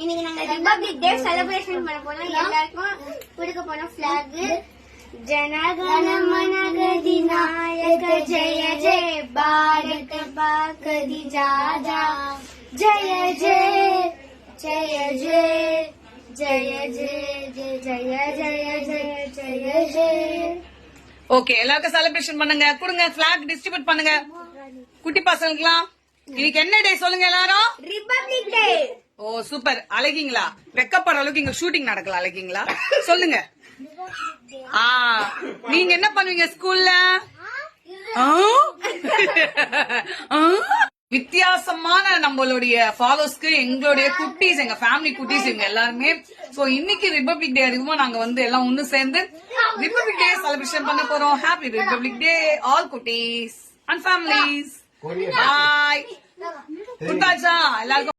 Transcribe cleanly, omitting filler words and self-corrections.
இன்னைக்கு நாங்க republic day celebration பண்ண போறோம். எல்லாருக்கும் கொடுக்க போறோம் ஃபிளாக். ஜனகண மன கதிநாயக ஜெய ஜெய பாரத பாகதி ஜாஜா ஜெய ஜெய ஜெய ஜெய ஜெய ஜெய ஜெய ஜெய ஜெய ஜெய ஜெய. ஓகே, எல்லாருக்கும் செலிப்ரேஷன் பண்ணுங்க. கொடுங்க, ஃபிளாக் டிஸ்ட்ரிபியூட் பண்ணுங்க குட்டி பசங்களுக்குலாம். இன்னைக்கு என்ன டே சொல்லுங்க எல்லாரும்? ரிபப்ளிக் டே. ஓ சூப்பர். அழகிங்களா? வெக்கப்படுற அளவுக்கு இங்க ஷூட்டிங் நடக்கல. அழகிங்களா? சொல்லுங்க. நீங்க என்ன பண்ணுவீங்க ஸ்கூல்ல? வித்தியாசமான நம்மளுடைய ஃபாலோஸ்க்கு எங்களுடைய குட்டீஸ், எங்க ஃபேமிலி குட்டீஸ் இவங்க எல்லாருமே. சோ இன்னைக்கு ரிபப்ளிக் டே இருக்குமோ நாங்க வந்து எல்லாம் ஒண்ணு சேர்ந்து ரிபப்ளிக் டே செலிப்ரேஷன் பண்ண போறோம். ஹாப்பி ரிபப்ளிக் டே ஆல் குட்டீஸ் அண்ட் ஃபேமிலிஸ். பாய். குட்டாச்சா எல்லாருக்கும்.